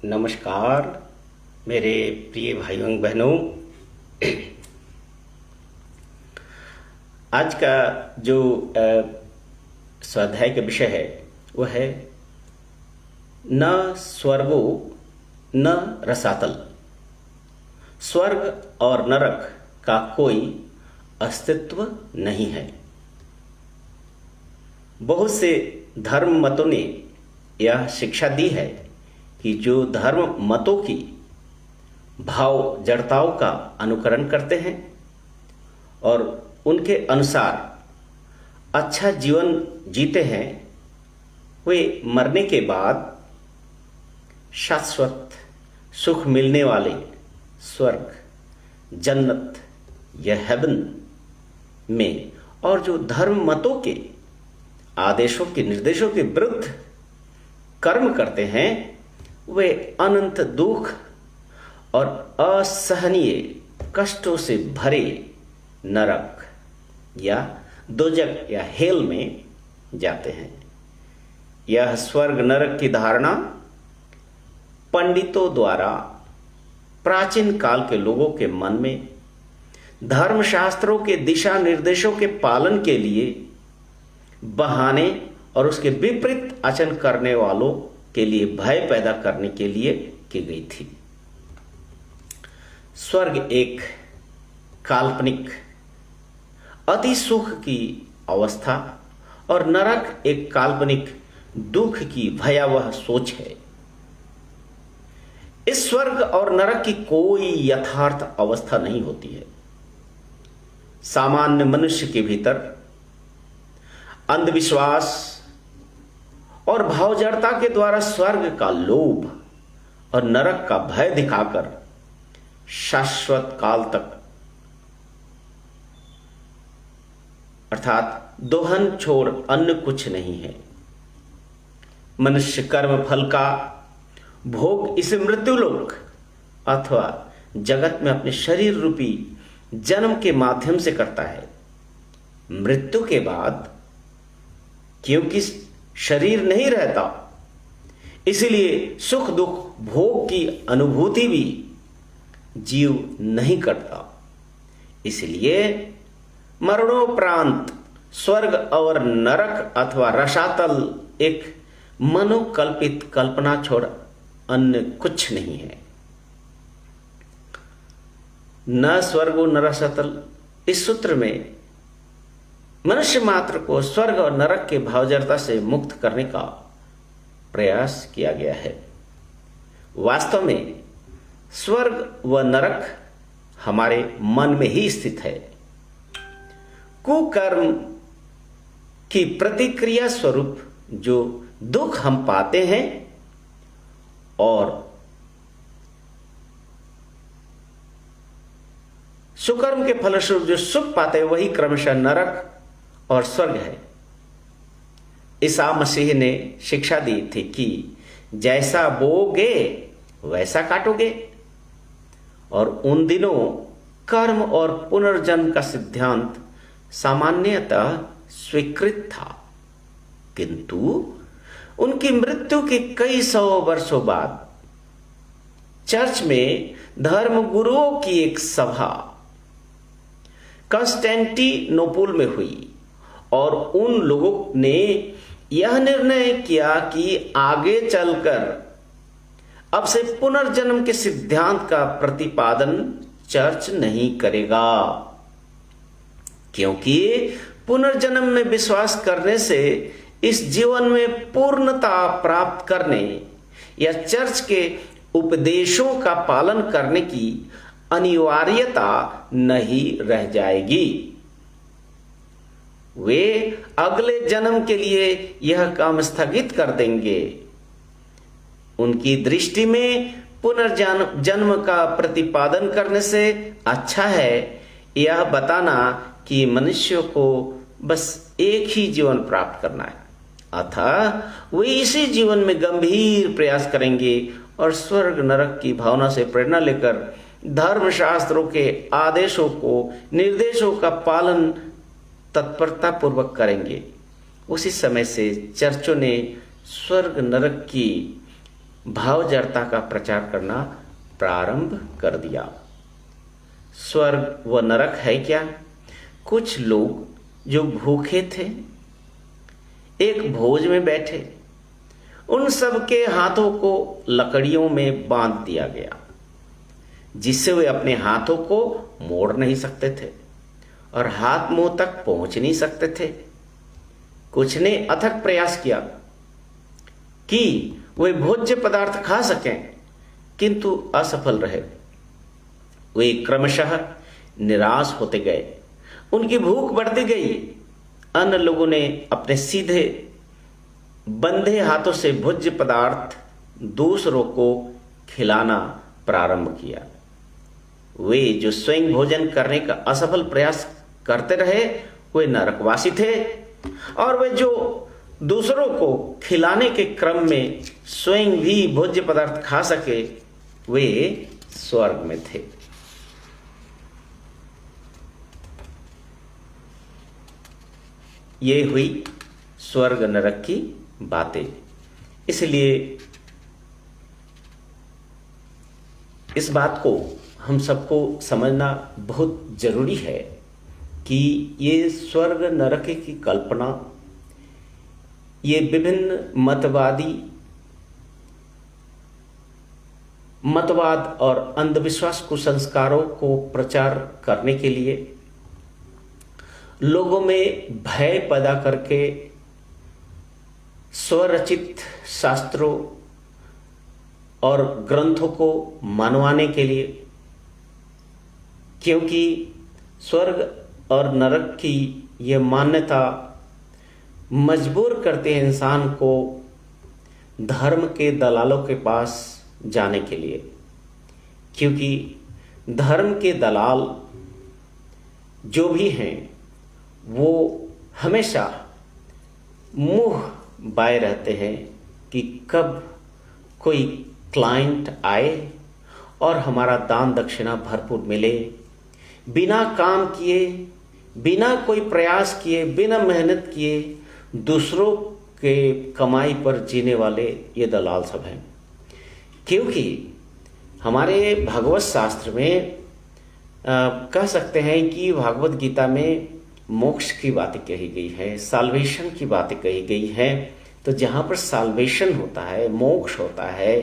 नमस्कार मेरे प्रिय भाइयों बहनों। आज का जो स्वाध्याय का विषय है वह है न स्वर्गो न रसातल। स्वर्ग और नरक का कोई अस्तित्व नहीं है। बहुत से धर्म मतों ने यह शिक्षा दी है कि जो धर्म मतों की भाव जड़ताओं का अनुकरण करते हैं और उनके अनुसार अच्छा जीवन जीते हैं, वे मरने के बाद शाश्वत सुख मिलने वाले स्वर्ग, जन्नत या हेवन में, और जो धर्म मतों के आदेशों के निर्देशों के विरुद्ध कर्म करते हैं वे अनंत दुख और असहनीय कष्टों से भरे नरक या दोजक या हेल में जाते हैं। यह स्वर्ग नरक की धारणा पंडितों द्वारा प्राचीन काल के लोगों के मन में धर्मशास्त्रों के दिशा निर्देशों के पालन के लिए बहाने और उसके विपरीत आचरण करने वालों के लिए भय पैदा करने के लिए की गई थी। स्वर्ग एक काल्पनिक अति सुख की अवस्था और नरक एक काल्पनिक दुख की भयावह सोच है। इस स्वर्ग और नरक की कोई यथार्थ अवस्था नहीं होती है। सामान्य मनुष्य के भीतर अंधविश्वास और भावजड़ता के द्वारा स्वर्ग का लोभ और नरक का भय दिखाकर शाश्वत काल तक अर्थात दोहन छोड़ अन्य कुछ नहीं है। मनुष्य कर्म फल का भोग इस मृत्युलोक अथवा जगत में अपने शरीर रूपी जन्म के माध्यम से करता है। मृत्यु के बाद क्योंकि शरीर नहीं रहता, इसलिए सुख दुख भोग की अनुभूति भी जीव नहीं करता। इसलिए मरणोपरांत स्वर्ग और नरक अथवा रसातल एक मनोकल्पित कल्पना छोड़ अन्य कुछ नहीं है। न स्वर्गो न रसातल, इस सूत्र में मनुष्य मात्र को स्वर्ग और नरक के भावजड़ता से मुक्त करने का प्रयास किया गया है। वास्तव में स्वर्ग व नरक हमारे मन में ही स्थित है। कुकर्म की प्रतिक्रिया स्वरूप जो दुख हम पाते हैं और सुकर्म के फलस्वरूप जो सुख पाते हैं वही क्रमशः नरक और स्वर्ग है। ईसा मसीह ने शिक्षा दी थी कि जैसा बोगे वैसा काटोगे, और उन दिनों कर्म और पुनर्जन्म का सिद्धांत सामान्यतः स्वीकृत था। किंतु उनकी मृत्यु के कई सौ वर्षों बाद चर्च में धर्म गुरुओं की एक सभा कंस्टेंटिनोपुल में हुई और उन लोगों ने यह निर्णय किया कि आगे चलकर अब से पुनर्जन्म के सिद्धांत का प्रतिपादन चर्च नहीं करेगा, क्योंकि पुनर्जन्म में विश्वास करने से इस जीवन में पूर्णता प्राप्त करने या चर्च के उपदेशों का पालन करने की अनिवार्यता नहीं रह जाएगी। वे अगले जन्म के लिए यह काम स्थगित कर देंगे। उनकी दृष्टि में पुनर्जन्म का प्रतिपादन करने से अच्छा है यह बताना कि मनुष्य को बस एक ही जीवन प्राप्त करना है, अतः वे इसी जीवन में गंभीर प्रयास करेंगे और स्वर्ग नरक की भावना से प्रेरणा लेकर धर्मशास्त्रों के आदेशों को निर्देशों का पालन तत्परता पूर्वक करेंगे। उसी समय से चर्चों ने स्वर्ग नरक की भाव जड़ता का प्रचार करना प्रारंभ कर दिया। स्वर्ग व नरक है क्या? कुछ लोग जो भूखे थे, एक भोज में बैठे, उन सब के हाथों को लकड़ियों में बांध दिया गया, जिससे वे अपने हाथों को मोड़ नहीं सकते थे और हाथ मुंह तक पहुंच नहीं सकते थे। कुछ ने अथक प्रयास किया कि वे भोज्य पदार्थ खा सकें, किंतु असफल रहे। वे क्रमशः निराश होते गए, उनकी भूख बढ़ती गई। अन्य लोगों ने अपने सीधे बंधे हाथों से भोज्य पदार्थ दूसरों को खिलाना प्रारंभ किया। वे जो स्वयं भोजन करने का असफल प्रयास करते रहे, वे नरकवासी थे, और वे जो दूसरों को खिलाने के क्रम में स्वयं भी भोज्य पदार्थ खा सके, वे स्वर्ग में थे। ये हुई स्वर्ग नरक की बातें। इसलिए इस बात को हम सबको समझना बहुत जरूरी है कि ये स्वर्ग नरक की कल्पना, ये विभिन्न मतवाद और अंधविश्वास कुसंस्कारों को प्रचार करने के लिए, लोगों में भय पैदा करके स्वरचित शास्त्रों और ग्रंथों को मनवाने के लिए, क्योंकि स्वर्ग और नरक की यह मान्यता मजबूर करते हैं इंसान को धर्म के दलालों के पास जाने के लिए, क्योंकि धर्म के दलाल जो भी हैं वो हमेशा मुंह बाए रहते हैं कि कब कोई क्लाइंट आए और हमारा दान दक्षिणा भरपूर मिले। बिना काम किए, बिना कोई प्रयास किए, बिना मेहनत किए दूसरों के कमाई पर जीने वाले ये दलाल सब हैं। क्योंकि हमारे भागवत शास्त्र में कह सकते हैं कि भागवत गीता में मोक्ष की बातें कही गई है, साल्वेशन की बातें कही गई है। तो जहां पर साल्वेशन होता है, मोक्ष होता है,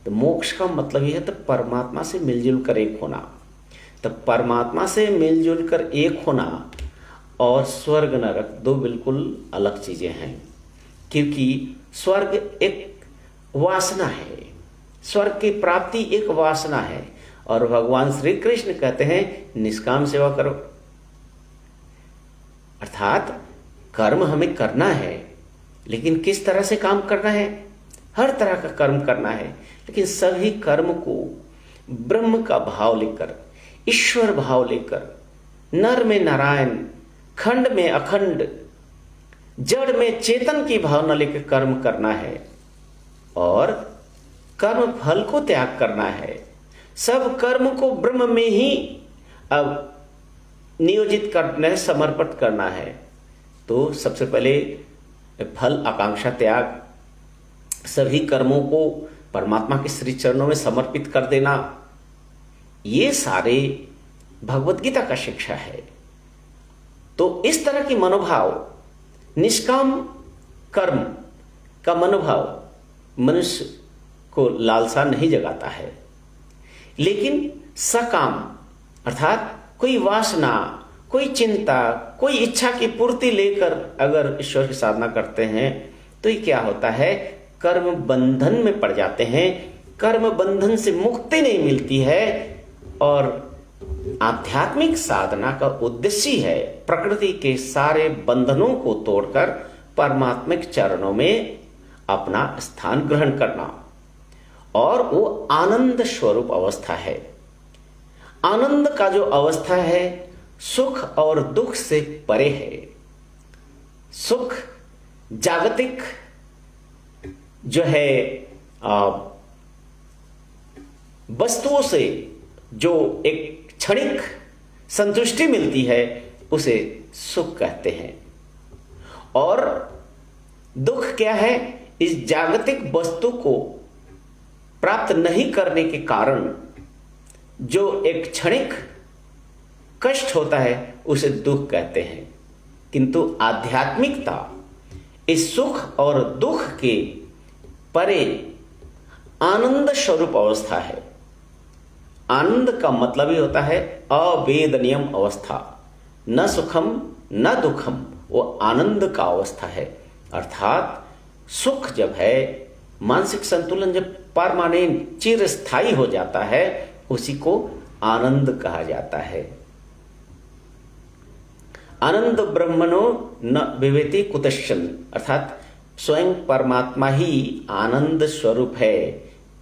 तो मोक्ष का मतलब यह है तो परमात्मा से मिलजुल कर एक होना। तो परमात्मा से मिलजुल कर एक होना और स्वर्ग नरक दो बिल्कुल अलग चीजें हैं। क्योंकि स्वर्ग एक वासना है, स्वर्ग की प्राप्ति एक वासना है, और भगवान श्री कृष्ण कहते हैं निष्काम सेवा करो। अर्थात कर्म हमें करना है, लेकिन किस तरह से काम करना है? हर तरह का कर्म करना है, लेकिन सभी कर्म को ब्रह्म का भाव लेकर, ईश्वर भाव लेकर, नर में नारायण, खंड में अखंड, जड़ में चेतन की भावना लेकर कर्म करना है और कर्म फल को त्याग करना है। सब कर्म को ब्रह्म में ही अब नियोजित करने, समर्पित करना है। तो सबसे पहले फल आकांक्षा त्याग, सभी कर्मों को परमात्मा के श्री चरणों में समर्पित कर देना, ये सारे भगवत गीता का शिक्षा है। तो इस तरह की मनोभाव, निष्काम कर्म का मनोभाव मनुष्य को लालसा नहीं जगाता है, लेकिन सकाम अर्थात कोई वासना, कोई चिंता, कोई इच्छा की पूर्ति लेकर अगर ईश्वर की साधना करते हैं तो ये क्या होता है? कर्म बंधन में पड़ जाते हैं, कर्म बंधन से मुक्ति नहीं मिलती है। और आध्यात्मिक साधना का उद्देश्य है प्रकृति के सारे बंधनों को तोड़कर परमात्मिक चरणों में अपना स्थान ग्रहण करना, और वो आनंद स्वरूप अवस्था है। आनंद का जो अवस्था है सुख और दुख से परे है। सुख जागतिक जो है वस्तुओं से जो एक क्षणिक संतुष्टि मिलती है उसे सुख कहते हैं, और दुख क्या है? इस जागतिक वस्तु को प्राप्त नहीं करने के कारण जो एक क्षणिक कष्ट होता है उसे दुख कहते हैं, किंतु आध्यात्मिकता इस सुख और दुख के परे आनंद स्वरूप अवस्था है। आनंद का मतलब ही होता है अवेदनीयम अवस्था, न सुखम न दुखम, वो आनंद का अवस्था है। अर्थात सुख जब है, मानसिक संतुलन जब परमानेंट चिरस्थायी हो जाता है, उसी को आनंद कहा जाता है। आनंद ब्रह्मणो न विवेति कुतश्चन, अर्थात स्वयं परमात्मा ही आनंद स्वरूप है,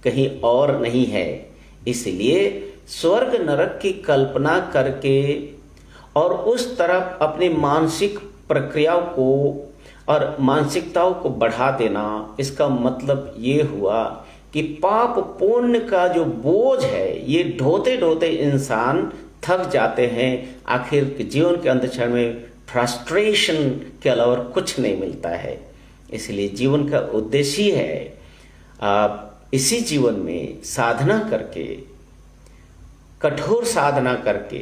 कहीं और नहीं है। इसलिए स्वर्ग नरक की कल्पना करके और उस तरफ अपनी मानसिक प्रक्रियाओं को और मानसिकताओं को बढ़ा देना, इसका मतलब ये हुआ कि पाप पुण्य का जो बोझ है, ये ढोते ढोते इंसान थक जाते हैं। आखिर जीवन के अंतक्षण में फ्रस्ट्रेशन के अलावा कुछ नहीं मिलता है। इसलिए जीवन का उद्देश्य ही है इसी जीवन में साधना करके, कठोर साधना करके,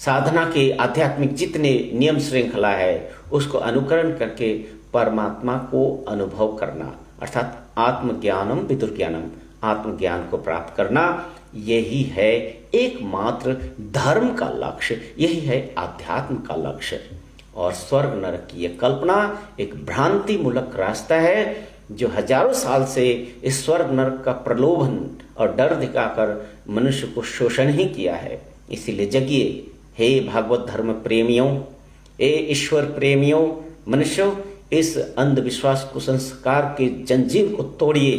साधना के आध्यात्मिक जितने नियम श्रृंखला है उसको अनुकरण करके परमात्मा को अनुभव करना, अर्थात आत्मज्ञानम विदुर्ज्ञानम, आत्मज्ञान को प्राप्त करना, यही है एकमात्र धर्म का लक्ष्य, यही है अध्यात्म का लक्ष्य। और स्वर्ग नरक की यह कल्पना एक भ्रांति मूलक रास्ता है जो हजारों साल से इस स्वर्ग नरक का प्रलोभन और डर दिखाकर मनुष्य को शोषण ही किया है। इसीलिए जगिए हे भागवत धर्म प्रेमियों, ए ईश्वर प्रेमियों, मनुष्यों, इस अंधविश्वास कुसंस्कार के जंजीर को तोड़िए,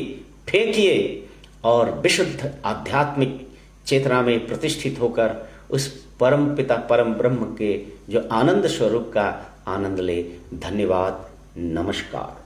फेंकिए और विशुद्ध आध्यात्मिक चेतना में प्रतिष्ठित होकर उस परम पिता परम ब्रह्म के जो आनंद स्वरूप का आनंद ले। धन्यवाद, नमस्कार।